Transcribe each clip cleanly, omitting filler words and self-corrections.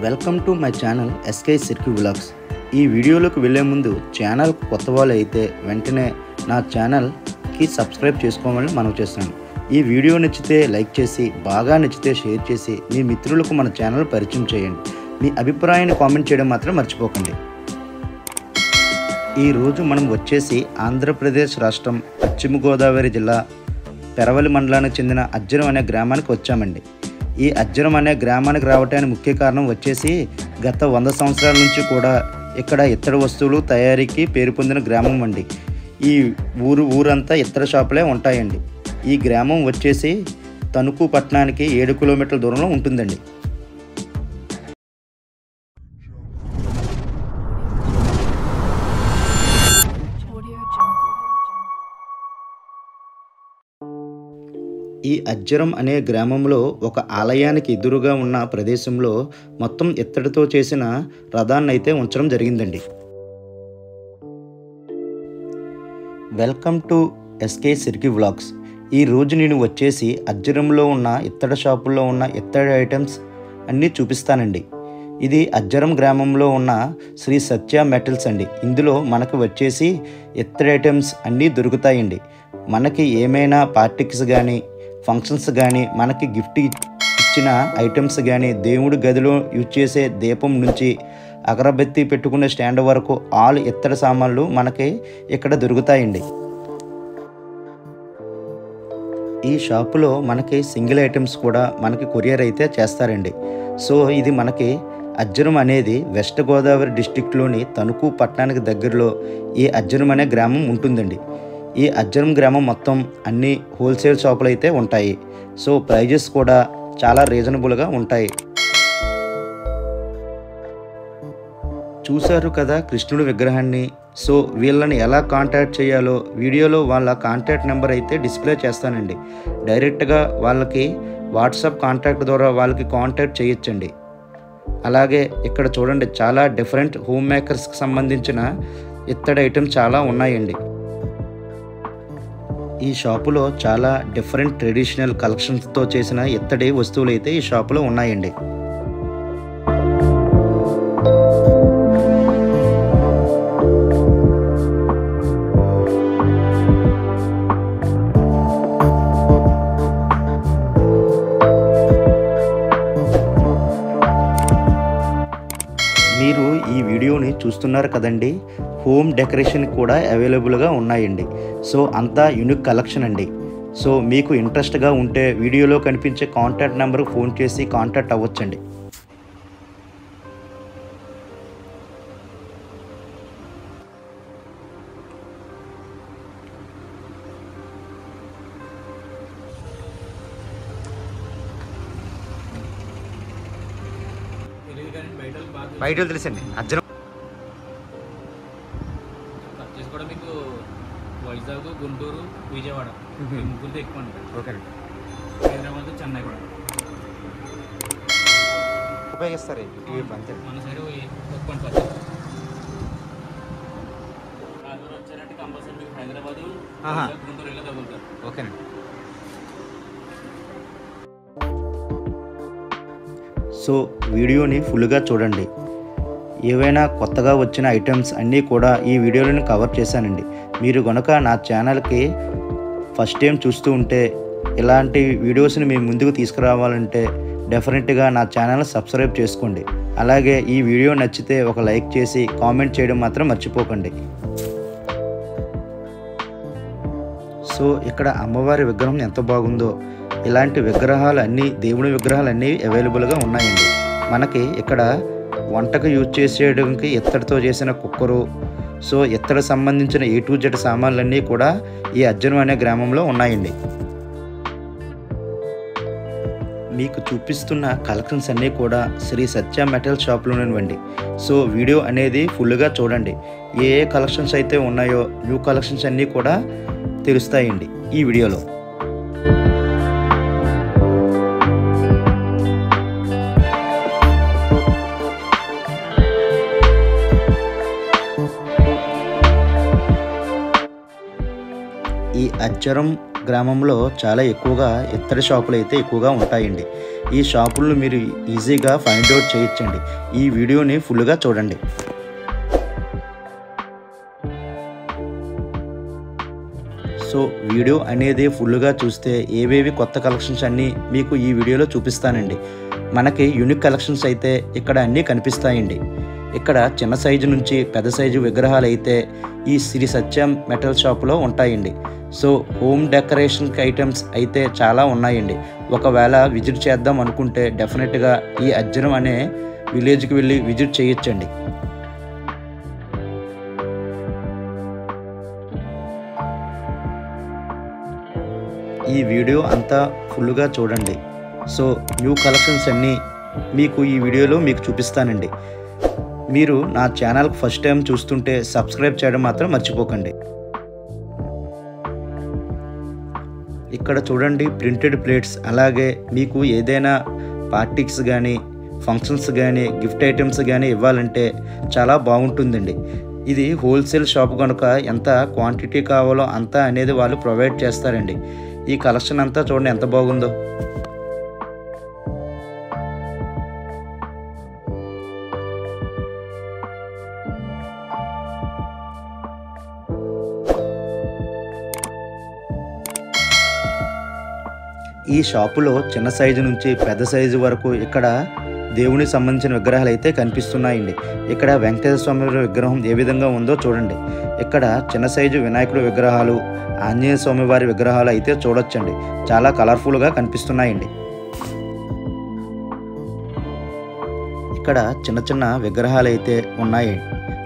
Welcome to my channel SK Sirki vlogs. ఈ వీడియోలోకి వెళ్ళే ముందు ఛానల్ కొత్త వాళ్ళు అయితే వెంటనే నా ఛానల్కి సబ్స్క్రైబ్ చేసుకోమని మనవి చేస్తున్నాను. ఈ వీడియో నచ్చితే లైక్ చేసి, బాగా నచ్చితే షేర్ చేసి మీ మిత్రులకు మన ఛానల్ పరిచయం చేయండి. మీ అభిప్రాయాన్ని కామెంట్ చేయడం మాత్రం మర్చిపోకండి. ఈరోజు మనం వచ్చేసి ఆంధ్రప్రదేశ్ రాష్ట్రం పశ్చిమ గోదావరి జిల్లా పెరవలి మండలానికి చెందిన అజ్జరం అనే గ్రామానికి వచ్చామండి. ఈ అజ్జరం అనే గ్రామానికి రావడానికి ముఖ్య కారణం వచ్చేసి గత 100 సంవత్సరాల నుంచి కూడా ఇక్కడ ఇత్తడి వస్తువులు తయారీకి పేరు పొందిన గ్రామం అండి. ఈ ఊరంతా ఇత్తడి షాపులే ఉంటాయండి. ఈ గ్రామం వచ్చేసి తణుకు పట్టణానికి 7 కిలోమీటర్ల దూరంలో ఉంటుందండి. ఈ అజ్జరం అనే గ్రామంలో ఒక ఆలయానికి ఎదురుగా ఉన్న ప్రదేశంలో మొత్తం ఇత్తడితో చేసిన రథాన్ని అయితే ఉంచడం జరిగిందండి. Welcome to SK Sirki vlogs. ఈరోజు నేను వచ్చేసి అజ్జరంలో ఉన్న ఇత్తడి షాపుల్లో ఉన్న ఇత్తడి ఐటమ్స్ అన్నీ చూపిస్తానండి. ఇది అజ్జరం గ్రామంలో ఉన్న శ్రీ సత్య మెటల్స్ అండి. ఇందులో మనకు వచ్చేసి ఇత్తడి ఐటమ్స్ అన్నీ దొరుకుతాయండి. మనకి ఏమైనా పార్టీస్ కానీ ఫంక్షన్స్ కానీ మనకి గిఫ్ట్ ఇచ్చిన ఐటమ్స్ కానీ దేవుడి గదిలో యూజ్ చేసే దీపం నుంచి అగరబత్తి పెట్టుకునే స్టాండ్ వరకు ఆల్ ఇత్తడి సామాన్లు మనకి ఇక్కడ దొరుకుతాయండి. ఈ షాపులో మనకి సింగిల్ ఐటమ్స్ కూడా మనకి కొరియర్ అయితే చేస్తారండి. సో ఇది మనకి అజ్జరం అనేది వెస్ట్ గోదావరి డిస్టిక్లోని తణుకు పట్టణానికి దగ్గరలో ఈ అజ్జరం అనే గ్రామం ఉంటుందండి. ఈ అజ్జరం గ్రామం మొత్తం అన్ని హోల్సేల్ షాపులు అయితే ఉంటాయి. సో ప్రైజెస్ కూడా చాలా రీజనబుల్గా ఉంటాయి. చూశారు కదా కృష్ణుడి విగ్రహాన్ని. సో వీళ్ళని ఎలా కాంటాక్ట్ చేయాలో వీడియోలో వాళ్ళ కాంటాక్ట్ నెంబర్ అయితే డిస్ప్లే చేస్తానండి. డైరెక్ట్గా వాళ్ళకి వాట్సాప్ కాంటాక్ట్ ద్వారా వాళ్ళకి కాంటాక్ట్ చేయొచ్చండి. అలాగే ఇక్కడ చూడండి, చాలా డిఫరెంట్ హోమ్ మేకర్స్కి సంబంధించిన ఇత్తడి ఐటమ్స్ చాలా ఉన్నాయండి. ఈ షాపులో చాలా డిఫరెంట్ ట్రెడిషనల్ కలెక్షన్స్తో చేసిన ఇత్తడి వస్తువులు అయితే ఈ షాపులో ఉన్నాయండి. మీరు ఈ వీడియోని చూస్తున్నారు కదండి, హోమ్ డెకరేషన్ కూడా అవైలబుల్గా ఉన్నాయండి. సో అంతా యూనిక్ కలెక్షన్ అండి. సో మీకు ఇంట్రెస్ట్గా ఉంటే వీడియోలో కనిపించే కాంటాక్ట్ నెంబర్కి ఫోన్ చేసి కాంటాక్ట్ అవ్వచ్చండి. బయట తెలుసండి అజ్జరం పర్చేస్ కూడా మీకు వైజాగ్, గుంటూరు, విజయవాడ ముగ్గురు ఎక్కువ ఉంటాయి. ఓకే. హైదరాబాద్, చెన్నై కూడా ఉపయోగిస్తారు. మన సైడ్ ఎక్కువ వచ్చారంటే కంపల్సరీ మీకు హైదరాబాద్, గుంటూరు ఇలా తగులుతారు. ఓకేనండి. సో వీడియోని ఫుల్గా చూడండి. ఏవైనా కొత్తగా వచ్చిన ఐటమ్స్ అన్నీ కూడా ఈ వీడియోలను కవర్ చేశానండి. మీరు కనుక నా ఛానల్కి ఫస్ట్ టైం చూస్తూ ఉంటే ఇలాంటి వీడియోస్ని మీ ముందుకు తీసుకురావాలంటే డెఫినెట్గా నా ఛానల్ సబ్స్క్రైబ్ చేసుకోండి. అలాగే ఈ వీడియో నచ్చితే ఒక లైక్ చేసి కామెంట్ చేయడం మాత్రం మర్చిపోకండి. సో ఇక్కడ అమ్మవారి విగ్రహం ఎంత బాగుందో, ఇలాంటి విగ్రహాలు అన్నీ, దేవుడి విగ్రహాలు అన్నీ అవైలబుల్గా ఉన్నాయండి. మనకి ఇక్కడ వంటకు యూజ్ చేసేయడానికి ఇత్తడితో చేసిన కుక్కరు, సో ఇత్తడి సంబంధించిన A to Z సామాన్లన్నీ కూడా ఈ అజ్జరం అనే గ్రామంలో ఉన్నాయండి. మీకు చూపిస్తున్న కలెక్షన్స్ అన్నీ కూడా శ్రీ సత్య మెటల్ షాప్లోనివ్వండి. సో వీడియో అనేది ఫుల్గా చూడండి. ఏ కలెక్షన్స్ అయితే ఉన్నాయో న్యూ కలెక్షన్స్ అన్నీ కూడా తెలుస్తాయండి ఈ వీడియోలో. ఈ అజ్జరం గ్రామంలో చాలా ఎక్కువగా ఇత్తడి షాపులు అయితే ఎక్కువగా ఉంటాయండి. ఈ షాపులను మీరు ఈజీగా ఫైండ్ అవుట్ చేయొచ్చండి. ఈ వీడియోని ఫుల్గా చూడండి. సో వీడియో అనేది ఫుల్గా చూస్తే ఏవేవి కొత్త కలెక్షన్స్ అన్నీ మీకు ఈ వీడియోలో చూపిస్తానండి. మనకి యూనిక్ కలెక్షన్స్ అయితే ఇక్కడ అన్నీ కనిపిస్తాయండి. ఇక్కడ చిన్న సైజు నుంచి పెద్ద సైజు విగ్రహాలు అయితే ఈ శ్రీ సత్యం మెటల్ షాప్లో ఉంటాయండి. సో హోమ్ డెకరేషన్ ఐటమ్స్ అయితే చాలా ఉన్నాయండి. ఒకవేళ విజిట్ చేద్దాం అనుకుంటే డెఫినెట్గా ఈ అజ్జరం అనే విలేజ్కి వెళ్ళి విజిట్ చేయొచ్చండి. ఈ వీడియో అంతా ఫుల్గా చూడండి. సో న్యూ కలెక్షన్స్ అన్నీ మీకు ఈ వీడియోలో మీకు చూపిస్తానండి. మీరు నా ఛానల్కి ఫస్ట్ టైం చూస్తుంటే సబ్స్క్రైబ్ చేయడం మాత్రం మర్చిపోకండి. ఇక్కడ చూడండి ప్రింటెడ్ ప్లేట్స్, అలాగే మీకు ఏదైనా పార్టీస్ కానీ ఫంక్షన్స్ కానీ గిఫ్ట్ ఐటమ్స్ కానీ ఇవ్వాలంటే చాలా బాగుంటుందండి. ఇది హోల్సేల్ షాప్ కనుక ఎంత క్వాంటిటీ కావాలో అంత అనేది వాళ్ళు ప్రొవైడ్ చేస్తారండి. ఈ కలెక్షన్ అంతా చూడండి ఎంత బాగుందో. ఈ షాపులో చిన్న సైజు నుంచి పెద్ద సైజు వరకు ఇక్కడ దేవునికి సంబంధించిన విగ్రహాలు అయితే కనిపిస్తున్నాయండి. ఇక్కడ వెంకటేశ్వర స్వామి విగ్రహం ఏ విధంగా ఉందో చూడండి. ఇక్కడ చిన్న సైజు వినాయకుడు విగ్రహాలు, ఆంజనేయ స్వామి వారి విగ్రహాలు అయితే చూడొచ్చండి. చాలా కలర్ఫుల్గా కనిపిస్తున్నాయండి. ఇక్కడ చిన్న చిన్న విగ్రహాలు అయితే ఉన్నాయి.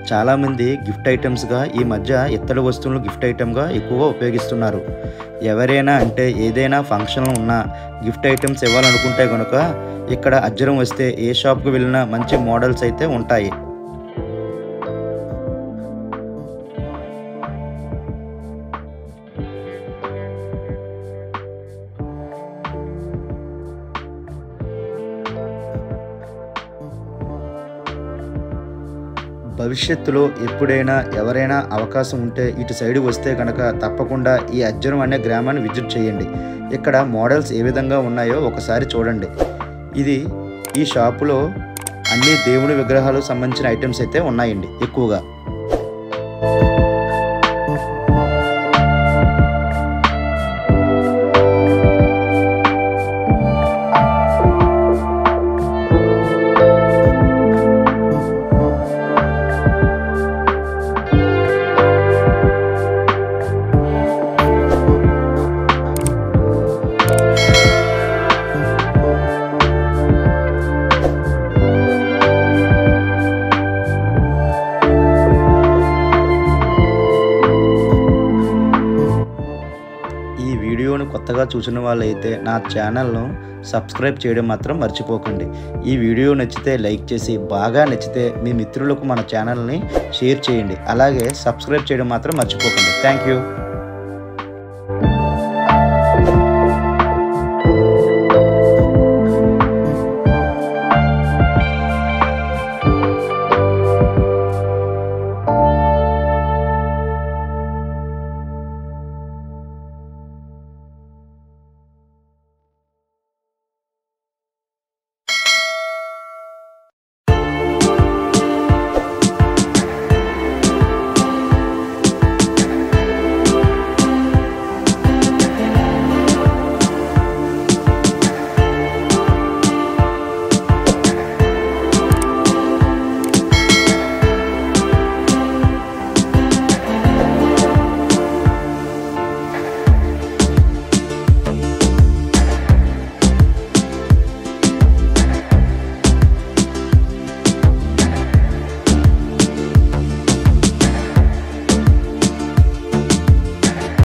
చాలామంది గిఫ్ట్ ఐటమ్స్గా ఈ మధ్య ఇత్తడి వస్తువులు గిఫ్ట్ ఐటమ్గా ఎక్కువగా ఉపయోగిస్తున్నారు. ఎవరైనా అంటే ఏదైనా ఫంక్షన్ ఉన్నా గిఫ్ట్ ఐటమ్స్ ఇవ్వాలనుకుంటే కనుక ఇక్కడ అజ్జరం వస్తే ఏ షాప్కి వెళ్ళినా మంచి మోడల్స్ అయితే ఉంటాయి. భవిష్యత్తులో ఎప్పుడైనా ఎవరైనా అవకాశం ఉంటే ఇటు సైడ్ వస్తే కనుక తప్పకుండా ఈ అజ్జరం అనే గ్రామాన్ని విజిట్ చేయండి. ఇక్కడ మోడల్స్ ఏ విధంగా ఉన్నాయో ఒకసారి చూడండి. ఇది ఈ షాపులో అన్ని దేవుడి విగ్రహాలకు సంబంధించిన ఐటమ్స్ అయితే ఉన్నాయండి ఎక్కువగా. వీడియోను కొత్తగా చూసిన వాళ్ళైతే నా ఛానల్ను సబ్స్క్రైబ్ చేయడం మాత్రం మర్చిపోకండి. ఈ వీడియో నచ్చితే లైక్ చేసి, బాగా నచ్చితే మీ మిత్రులకు మన ఛానల్ని షేర్ చేయండి. అలాగే సబ్స్క్రైబ్ చేయడం మాత్రం మర్చిపోకండి. Thank you.